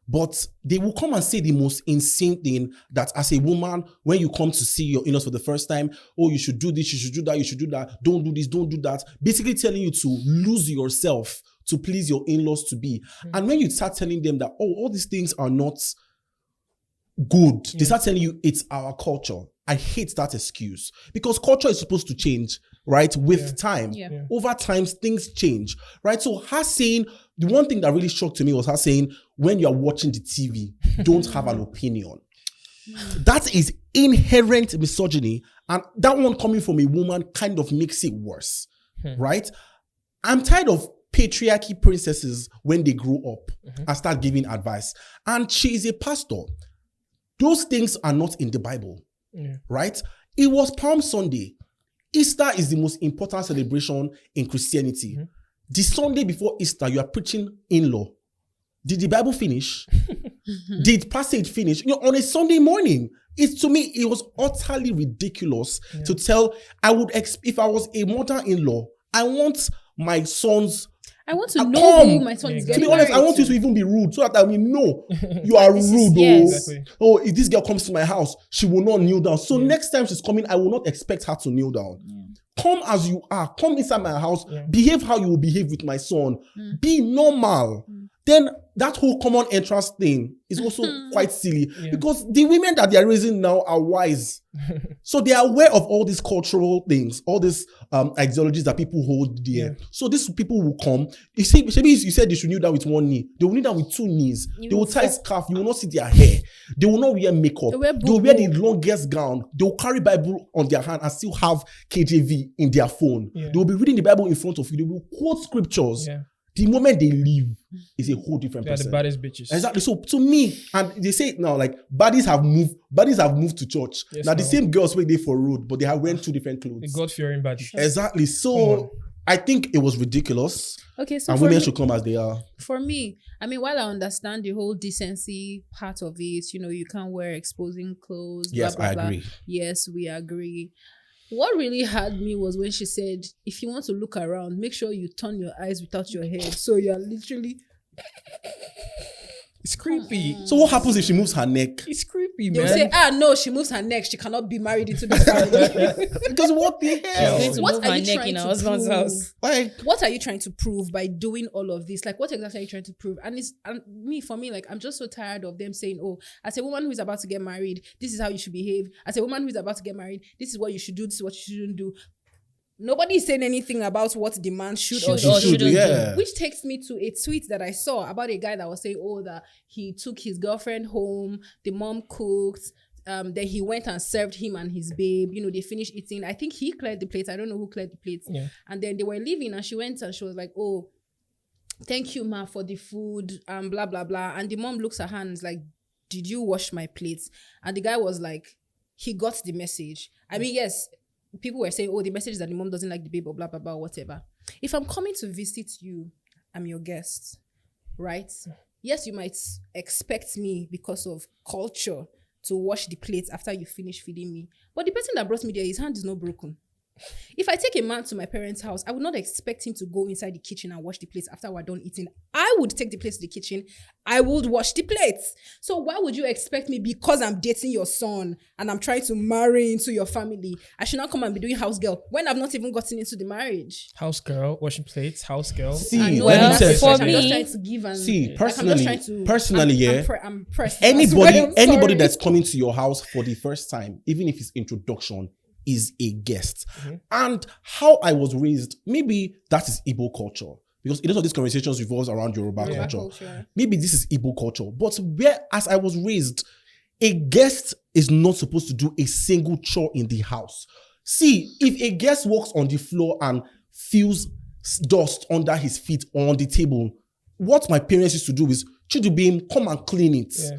but they will come and say the most insane thing that as a woman, when you come to see your in-laws for the first time, oh, you should do this, you should do that, you should do that, don't do this, don't do that. Basically telling you to lose yourself to please your in-laws to be. And when you start telling them that, oh, all these things are not good, they start telling you it's our culture. I hate that excuse, because culture is supposed to change, right? With time. Over time, things change, right? So her saying, the one thing that really shocked to me was her saying, when you're watching the TV, don't have an opinion. That is inherent misogyny. And that one coming from a woman kind of makes it worse, right? I'm tired of patriarchy princesses when they grow up and start giving advice. And she is a pastor. Those things are not in the Bible. Right? It was Palm Sunday. Easter is the most important celebration in Christianity. The Sunday before Easter, you are preaching in-law. Did the Bible finish? Did passage finish? On a Sunday morning. To me, it was utterly ridiculous to tell. If I was a mother-in-law, I want my sons. I want to know who my son is getting. To be honest, I want you to even be rude so that I will know you are rude. Oh, if this girl comes to my house, she will not kneel down. So next time she's coming, I will not expect her to kneel down. Come as you are. Come inside my house. Behave how you will behave with my son. Be normal. Then that whole common entrance thing is also quite silly because the women that they are raising now are wise. So they are aware of all these cultural things, all these ideologies that people hold dear. So these people will come. You see, maybe you said they should kneel down with one knee. They will kneel down with two knees. They will tie scarf. You will not see their hair. They will not wear makeup. They will wear the longest gown. They will carry Bible on their hand and still have KJV in their phone. They will be reading the Bible in front of you. They will quote scriptures. The moment they leave is a whole different person. They're the baddest bitches. Exactly. So to me, and they say it now, like baddies have moved to church. Yes, now the same girls were there for road, but they have wearing two different clothes. A God-fearing body. Exactly. So I think it was ridiculous. Okay, so and women should come as they are. For me, I mean, while I understand the whole decency part of it, you can't wear exposing clothes. Yes, blah, blah, I blah. agree. Yes, we agree. What really had me was when she said, if you want to look around, make sure you turn your eyes without your head. So you're literally... It's creepy. So what happens if she moves her neck? It's creepy, man. They'll say, no, she moves her neck. She cannot be married into this marriage. Because what the hell? She's going to move her neck in her husband's house. What are you trying to prove by doing all of this? Like, what exactly are you trying to prove? And for me, like, I'm just so tired of them saying, oh, as a woman who is about to get married, this is how you should behave. As a woman who is about to get married, this is what you should do. This is what you shouldn't do. Nobody is saying anything about what the man should or Should or shouldn't do. yeah. Which takes me to a tweet that I saw about a guy that was saying, that he took his girlfriend home, the mom cooked, then he went and served him and his babe. They finished eating. I think he cleared the plates. I don't know who cleared the plates. Yeah. And then they were leaving and she went and she was like, oh, thank you, ma, for the food, blah, blah, blah. And the mom looks at her and is like, did you wash my plates? And the guy was like, he got the message. I mean, yes, people were saying, the message is that the mom doesn't like the babe or blah, blah, blah, whatever. If I'm coming to visit you, I'm your guest, right? Yes, you might expect me because of culture to wash the plates after you finish feeding me. But the person that brought me there, his hand is not broken. If I take a man to my parents' house, I would not expect him to go inside the kitchen and wash the plates after we're done eating. I would take the plates to the kitchen. I would wash the plates. So why would you expect me, because I'm dating your son and I'm trying to marry into your family, I should not come and be doing house girl when I've not even gotten into the marriage? House girl, washing plates, house girl. See, Well, let me tell for you I'm me- just trying to give and See, like, I'm just trying to- personally, yeah. I'm pressed. That's why I'm Anybody sorry. that's coming to your house for the first time, even if it's introduction, is a guest. And how I was raised, maybe that is Igbo culture. Because a lot of these conversations revolves around Yoruba culture. Maybe this is Igbo culture. But where, as I was raised, a guest is not supposed to do a single chore in the house. See, if a guest walks on the floor and feels dust under his feet or on the table, what my parents used to do is, Chidubim, come and clean it. Yeah.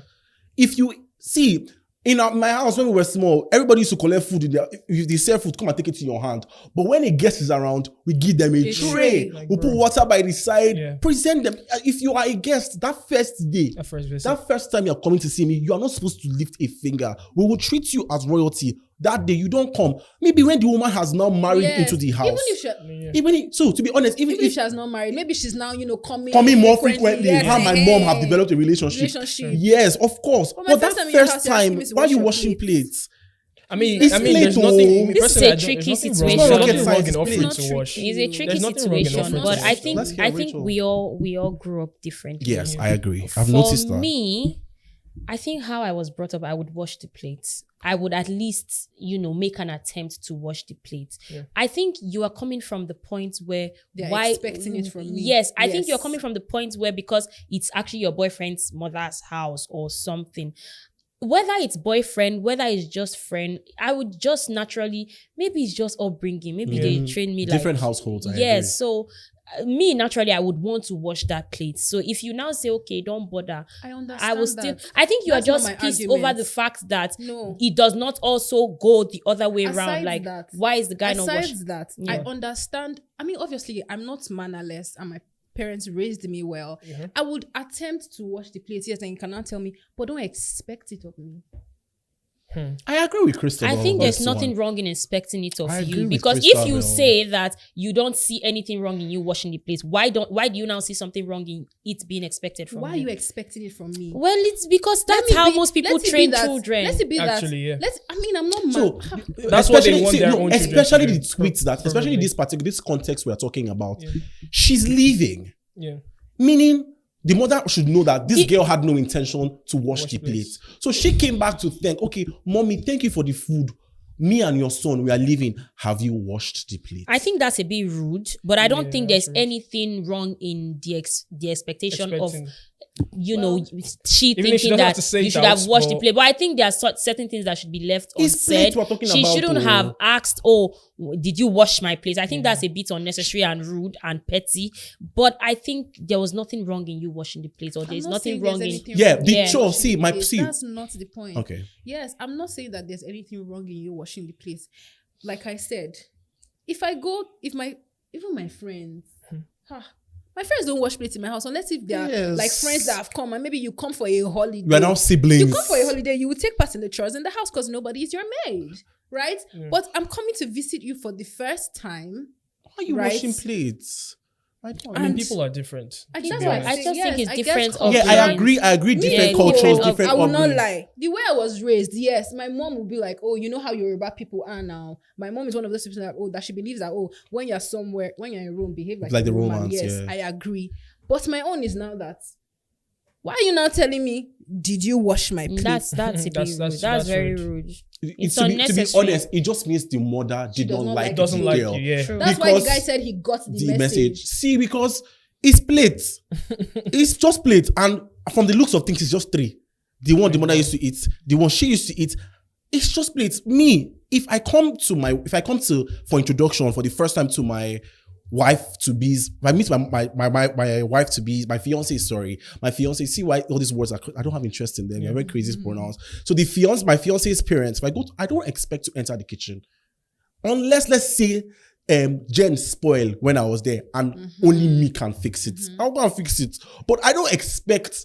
If you see, in my house when we were small, everybody used to collect food in there. If they serve food, come and take it to your hand. But when a guest is around, we give them a tray. Like, we put water by the side, Yeah. present them. If you are a guest, that first day, At first visit. that first time you're coming to see me, you are not supposed to lift a finger. We will treat you as royalty. That day you don't come. Maybe when the woman has now married Yes. into the house. So to be honest, even Even if if she has not married, maybe she's now, coming more frequently, yes, how my mom have developed a relationship. Yes, of course. But my But first that time in your first house, you're asking time, me to why are wash you your washing plates? plates? I mean, It's there's late, nothing. oh. Me This is personally, a there's tricky nothing situation. wrong- It's There's not nothing wrong rocket in science, offering it's to not wash. tricky. It's a tricky There's nothing wrong in situation, offering but to I wash. think Let's hear I think Rachael. we all grew up differently. Yes, I agree. I've For noticed that. me, I think how I was brought up, I would wash the plates. I would at least, make an attempt to wash the plates. Yeah. I think you are coming from the point where They're expecting it from me. Yes, I think Yes. you're coming from the point where, because it's actually your boyfriend's mother's house or something. Whether it's boyfriend, whether it's just friend, I would just naturally, maybe it's just upbringing. Maybe they train me Different like households. I yes, agree. so me naturally, I would want to wash that plate. So if you now say, okay, don't bother, I understand. I will still. that. I think you That's are not just my pissed argument. over the fact that No. it does not also go the other way Aside around. Like, that- why is the guy not washing? Besides that, Yeah. I understand. I mean, obviously, I'm not mannerless, and my parents raised me well. I would attempt to wash the plates. Yes, and you cannot tell me, but don't expect it of me. I agree with Crystal. I think on there's this nothing one. wrong in expecting it of I agree you, with because Crystal, if you though. say that you don't see anything wrong in you washing the plates, why do you now see something wrong in it being expected from Why are you? you expecting it from me? Well, it's because Let that's me how be- most people let it be train that- children. Let it be Actually, that. yeah. I'm not mad. So That's what they especially- want see, their no, own children especially to the do. tweets that, especially Probably. this context we're talking about. She's leaving, Yeah. meaning the mother should know that this girl had no intention to wash the plates. plates. So she came back to thank, okay, mommy, thank you for the food. Me and your son, we are leaving. Have you washed the plates? I think that's a bit rude, but I don't Yeah, think that's there's rude. anything wrong in the expectation of Expecting. she Even if she thinking doesn't have that to say you it should have out, washed the but- plate. But I think there are certain things that should be left It's unsaid. plates we're talking She about, shouldn't though. have asked, "Oh, did you wash my plates?" I think that's a bit unnecessary and rude and petty. But I think there was nothing wrong in you washing the plates, or I'm there's not nothing saying wrong there's in. anything Yeah, wrong the in chore, washing see, the my- plates. see. That's not the point. Okay. Yes, I'm not saying that there's anything wrong in you washing the plates. Like I said, even my friends, my friends don't wash plates in my house unless if they're Yes. like friends that have come and maybe you come for a holiday. We are now siblings. You come for a holiday, you will take part in the chores in the house because nobody is your maid, right? But I'm coming to visit you for the first time. Why are you Right. washing plates? I don't I mean, And- people are different. I That's just, why like, I say, just think it's I different guess of Yeah, I upbringing. agree. Yeah, Different different cultures, of- different I will not upbringing. lie. The way I was raised, yes, my mom would be like, "Oh, you know how Yoruba people are now." My mom is one of those people that she believes that when you're somewhere, when you're in Rome, behave like Like a the Roman. Romans, Yes, yeah. I agree. But my own is now that Why are you now telling me, did you wash my plate? That's very rude. It's to unnecessary. be honest, it just means the mother did not like the doesn't like girl. you. Yeah. True. That's why the Because guy said he got the message. See, because it's plates. It's just plates. And from the looks of things, it's just 3. The one the mother used to eat, the one she used to eat. It's just plates. Me, if I come to for introduction for the first time to my wife to be's, if I meet my wife to be, my fiance, see why all these words I don't have interest in them. They're very crazy pronouns. So my fiance's parents, if I don't expect to enter the kitchen unless, let's say, Jen spoiled when I was there and only me can fix it. I'll go and fix it. But I don't expect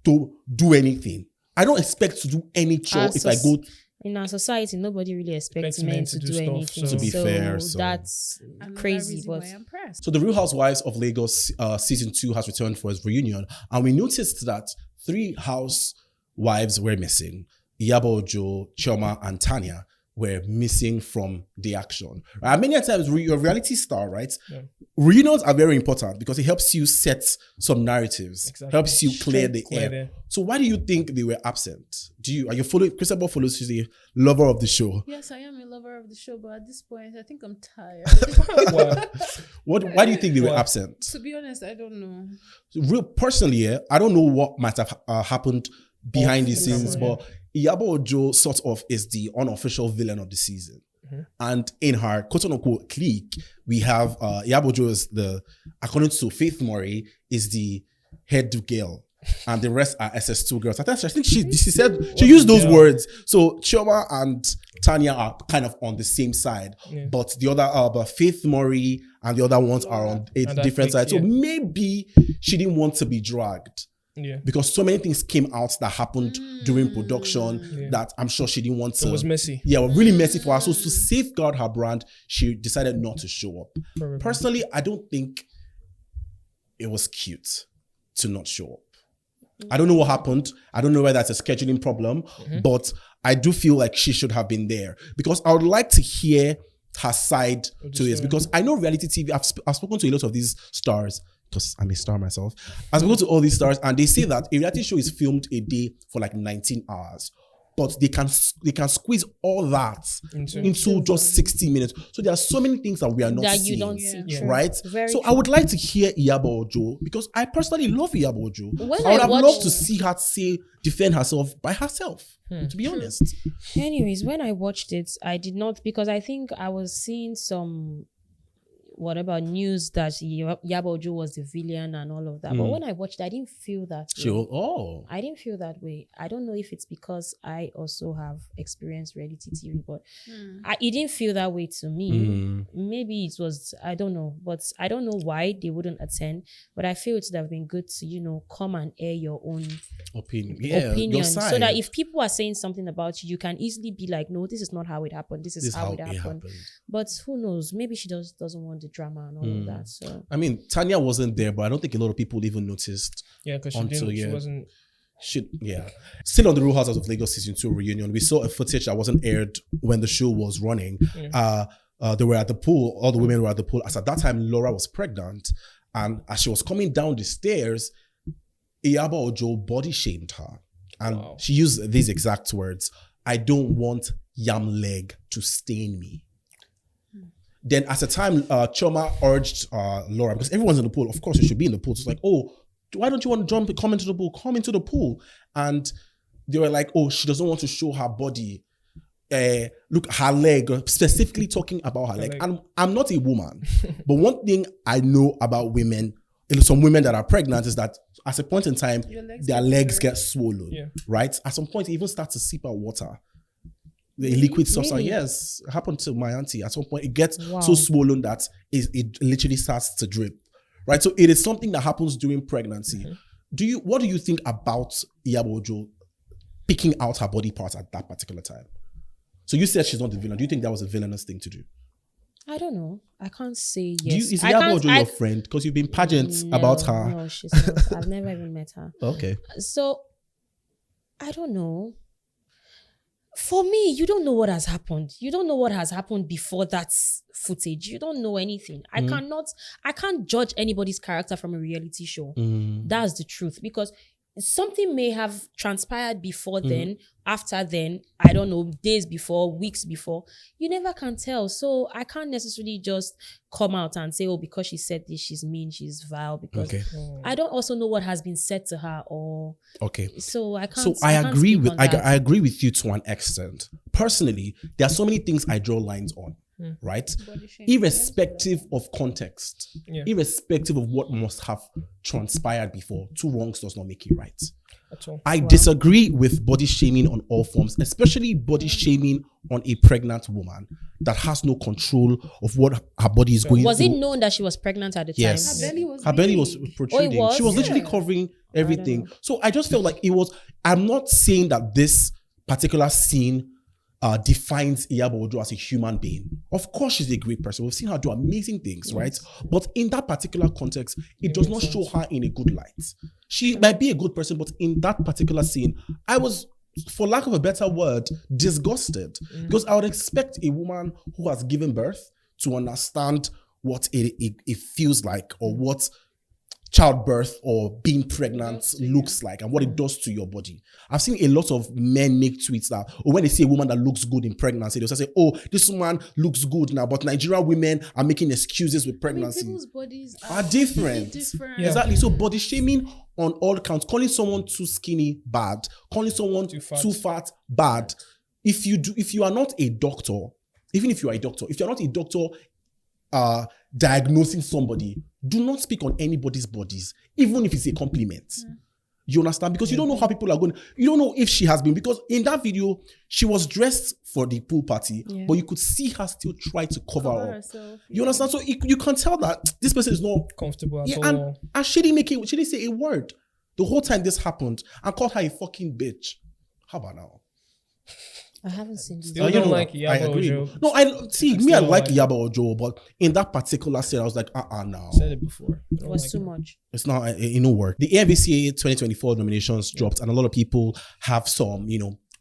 to do anything. I don't expect to do any chore if I go. In our society, nobody really expects men to do anything. To be fair, that's crazy. But so the Real Housewives of Lagos season 2 has returned for its reunion, and we noticed that 3 housewives were missing. Iyabo Ojo, Chioma, and Tanya were missing from the action. Many times, you're a reality star, right? Yeah. Reunions are very important because it helps you set some narratives, helps you clear the air. So why do you think they were absent? Are you following? Christabel follows, she's a lover of the show. Yes, I am a lover of the show, but at this point, I think I'm tired. Why do you think they were absent? To be honest, I don't know. Personally, I don't know what might have happened behind the scenes, but Iyabo Ojo sort of is the unofficial villain of the season. And in her quote-unquote clique, we have Iyabo Ojo is according to Faith Murray, is the head girl. And the rest are SS2 girls. I think she used those words. So Chioma and Tanya are kind of on the same side. But the other, but Faith Murray and the other ones are on a different side. So maybe she didn't want to be dragged. Yeah. Because so many things came out that happened during production that I'm sure she didn't want to. It was messy. Yeah, really messy for her. So to safeguard her brand, she decided not to show up. Probably. Personally, I don't think it was cute to not show up. I don't know what happened. I don't know whether that's a scheduling problem, but I do feel like she should have been there because I would like to hear her side to this because I know reality TV, I've spoken to a lot of these stars because I'm a star myself. I've spoken to all these stars and they say that a reality show is filmed a day for like 19 hours. But they can squeeze all that into just 60 minutes. So there are so many things that we are not seeing. You don't see, right? So I would like to hear Iyabo Ojo because I personally love Iyabo Ojo. I would have loved to see her defend herself by herself. To be honest. Anyways, when I watched it, I did not, because I think I was seeing some news that Iyabo Ojo was the villain and all of that. But when I watched, I didn't feel that way. I didn't feel that way. I don't know if it's because I also have experienced reality TV, but it didn't feel that way to me. Maybe it was, I don't know, but I don't know why they wouldn't attend. But I feel it would have been good to, come and air your own opinion. Your side. So that if people are saying something about you, you can easily be like, no, this is not how it happened. This is how it happened. But who knows? Maybe she just doesn't want the drama and all of that. So I mean, Tanya wasn't there, but I don't think a lot of people even noticed. Yeah, because she wasn't. Still on the Real Housewives of Lagos season 2 reunion, we saw a footage that wasn't aired when the show was running. They were at the pool. All the women were at the pool. As at that time, Laura was pregnant, and as she was coming down the stairs, Iyabo Ojo body shamed her, and she used these exact words: "I don't want yam leg to stain me." Then at the time, Chioma urged Laura, because everyone's in the pool, of course you should be in the pool. So it's like, oh, why don't you want to come into the pool? Come into the pool. And they were like, oh, she doesn't want to show her body. Look, her leg, specifically talking about her leg. And I'm not a woman, but one thing I know about women, some women that are pregnant, is that at a point in time, their legs get swollen, right? At some point, it even starts to seep out water. The liquid substance. Really? Yes, it happened to my auntie. At some point, it gets so swollen that it literally starts to drip, right? So it is something that happens during pregnancy. What do you think about Iyabo Ojo picking out her body parts at that particular time? So you said she's not the villain. Do you think that was a villainous thing to do? I don't know. I can't say yes. Is Iyabo Ojo your friend? Because you've been pageants about her. No, she's not. I've never even met her. Okay. So, I don't know. For me, you don't know what has happened. You don't know what has happened before that footage. You don't know anything. I can't judge anybody's character from a reality show. That's the truth. Because something may have transpired before then, after then, I don't know, days before, weeks before. You never can tell. So I can't necessarily just come out and say, oh, because she said this, she's mean, she's vile, because I don't also know what has been said to her or so I can't. So I agree with you to an extent. Personally, there are so many things I draw lines on. Right? Irrespective of context, irrespective of what must have transpired before, two wrongs does not make it right. I disagree with body shaming on all forms, especially body shaming on a pregnant woman that has no control of what her body is going through. Was it known that she was pregnant at the time? Yes. Her belly was protruding. She was literally covering everything. So I just felt like it was, I'm not saying that this particular scene defines Iyabo Ojo as a human being. Of course, she's a great person. We've seen her do amazing things, right? But in that particular context, it does not show her in a good light. She might be a good person, but in that particular scene, I was, for lack of a better word, disgusted. Because I would expect a woman who has given birth to understand what it feels like, or what childbirth or being pregnant looks like, and what it does to your body. I've seen a lot of men make tweets that, or when they see a woman that looks good in pregnancy, they'll say, oh, this woman looks good now, but Nigerian women are making excuses with pregnancy. People's bodies are different. Exactly. So body shaming on all counts, calling someone too skinny bad, calling someone too fat bad. If you are not a doctor, even if you are a doctor, if you're not a doctor diagnosing somebody, do not speak on anybody's bodies, even if it's a compliment. You understand? Because you don't know how people are going. You don't know if she has been, because in that video, she was dressed for the pool party, but you could see her still try to cover up. Herself, you understand? So you can tell that this person is not comfortable at all. And she didn't say a word the whole time this happened, and called her a fucking bitch. How about now? I haven't seen this. Still don't like Iyabo Ojo. No, I like Iyabo Ojo, but in that particular scene, I was like, no. Said it before. It was too much. It's not, it no work. The AMVCA 2024 nominations dropped, and a lot of people have some,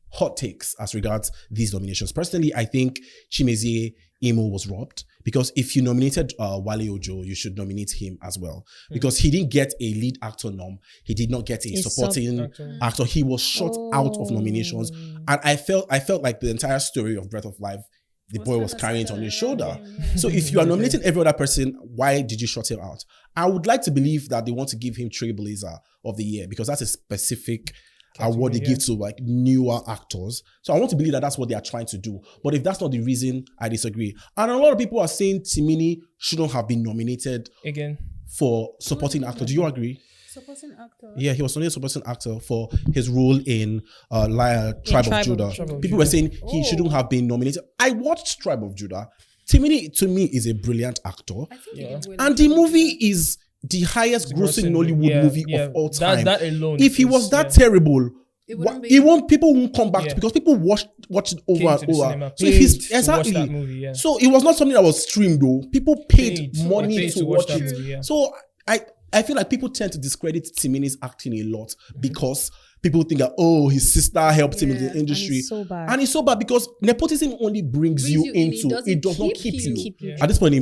hot takes as regards these nominations. Personally, I think Chimezie Imo was robbed, because if you nominated Wale Ojo, you should nominate him as well, because he didn't get a lead actor nom. He did not get a supporting actor. He was shot out of nominations, and I felt like the entire story of Breath of Life, the boy was carrying it on his shoulder. So if you are nominating every other person, why did you shut him out? I would like to believe that they want to give him Trailblazer of the Year, because that's a specific award they give to like newer actors. So I want to believe that that's what they are trying to do. But if that's not the reason, I disagree. And a lot of people are saying Timini shouldn't have been nominated again for supporting actor. Do you agree? Supporting actor. Yeah, he was only a supporting actor for his role in Tribe of Judah. People were saying he shouldn't have been nominated. I watched Tribe of Judah. Timini, to me, is a brilliant actor. I think and the movie is the highest grossing Nollywood movie of all time. That alone. If he was that terrible, people won't come back because people watched it over and over. So if he's exactly so it was not something that was streamed though. People paid money to watch it. Movie, So I feel like people tend to discredit Timini's acting a lot because people think that, his sister helped him in the industry. And it's so bad because nepotism only brings you into, it does not keep you. At this point,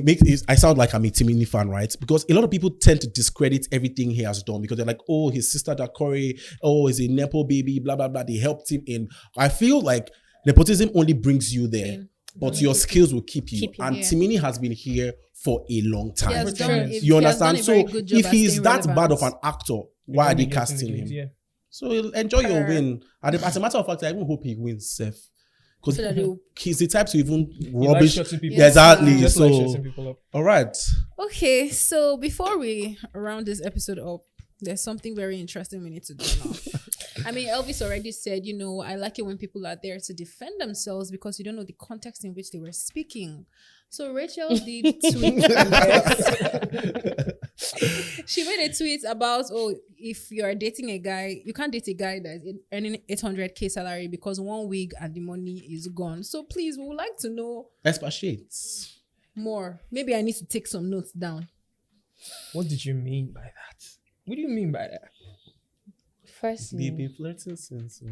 I sound like I'm a Timini fan, right? Because a lot of people tend to discredit everything he has done because they're like, his sister Dakori, he's a nepo baby, blah, blah, blah. They helped him in. I feel like nepotism only brings you there, but your skills will keep you. And Timini has been here for a long time. You understand? So if he's that bad of an actor, why are they casting him? So enjoy your win. And as a matter of fact, I even hope he wins, Seth. Because he's the type to even rubbish. Exactly. So, all right. Okay, so before we round this episode up, there's something very interesting we need to do now. I mean, Elvis already said, I like it when people are there to defend themselves because you don't know the context in which they were speaking. So Rachael did tweet. She made a tweet about, if you are dating a guy, you can't date a guy that is earning 800k salary because one wig and the money is gone. So please, we would like to know. Expatiate more. Maybe I need to take some notes down. What did you mean by that? What do you mean by that? Firstly, they've been flirting since.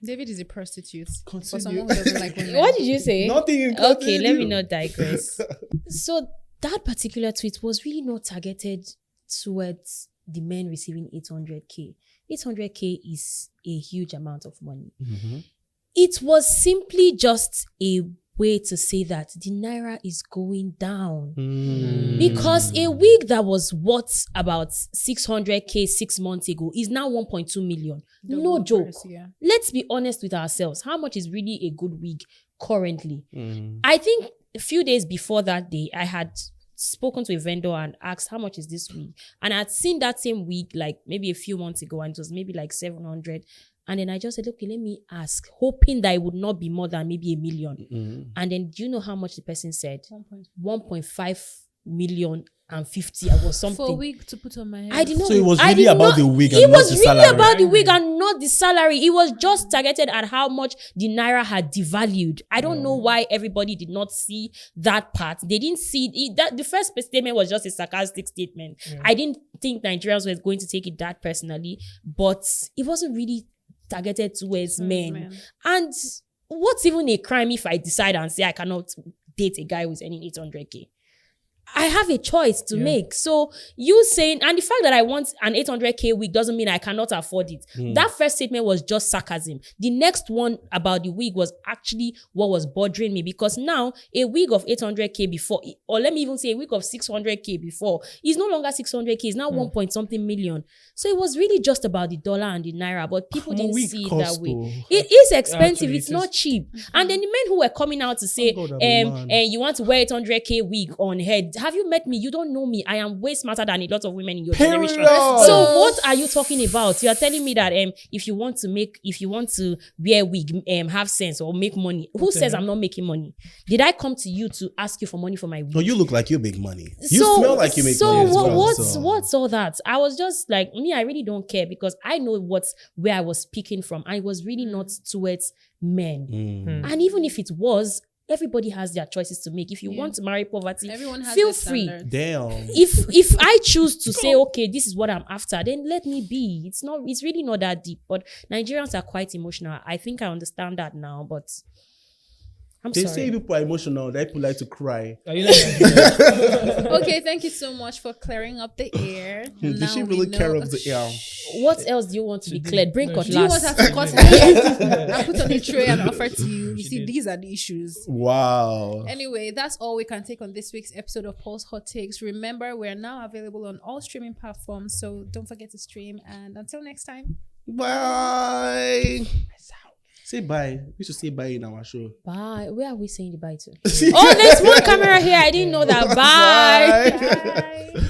David is a prostitute. For someone who doesn't like women. What did you say? Nothing. Okay, let me not digress. So that particular tweet was really not targeted towards the men receiving 800k. 800K is a huge amount of money. Mm-hmm. It was simply just a way to say that the naira is going down. Because a wig that was worth about 600K 6 months ago is now 1.2 million. No joke. Let's be honest with ourselves. How much is really a good wig currently? I think a few days before that day, I had spoken to a vendor and asked how much is this wig, and I'd seen that same wig like maybe a few months ago, and it was maybe like 700. And then I just said, okay, let me ask, hoping that it would not be more than maybe 1 million. And then do you know how much the person said? 1.5 million and 50 or something. For a wig to put on my head. I didn't know. So it was really about the wig and it not was the really salary. about the wig and not the salary. It was just targeted at how much the naira had devalued. I don't know why everybody did not see that part. They didn't see it. That the first statement was just a sarcastic statement. I didn't think Nigerians were going to take it that personally, but it wasn't really targeted towards men. And what's even a crime if I decide and say I cannot date a guy who's earning 800K? I have a choice to make. So you saying, and the fact that I want an 800K wig doesn't mean I cannot afford it. That first statement was just sarcasm. The next one about the wig was actually what was bothering me, because now a wig of 800K before, or let me even say a wig of 600K before, is no longer 600K, it's now 1 point something million. So it was really just about the dollar and the naira, but people didn't see it that way. It is expensive, it's not cheap. And then the men who were coming out to say, you want to wear 800K wig on head, have you met me? You don't know me. I am way smarter than a lot of women in your generation. So what are you talking about? You are telling me that if you want to wear wig, have sense or make money. Who says I'm not making money? Did I come to you to ask you for money for my wig? No, you look like you make money. You smell like you make money. So what's all that? I was just like, me, I really don't care, because I know where I was speaking from. I was really not towards men. And even if it was, everybody has their choices to make. If you want to marry poverty, everyone has feel free. Damn. If I choose to say, okay, this is what I'm after, then let me be. It's really not that deep. But Nigerians are quite emotional. I think I understand that now, but They say people are emotional. They people like to cry. Okay, thank you so much for clearing up the air. Did she really clear up the air? What else do you want to be cleared? Bring cutlass. Do you want her to cut it and put on a tray and offer to you? You see, these are the issues. Wow. Anyway, that's all we can take on this week's episode of Pulse Hot Takes. Remember, we're now available on all streaming platforms, so don't forget to stream. And until next time, bye. Say bye. We should say bye in our show. Bye. Where are we saying the bye to? Oh, there's one camera here. I didn't know that. Bye. bye.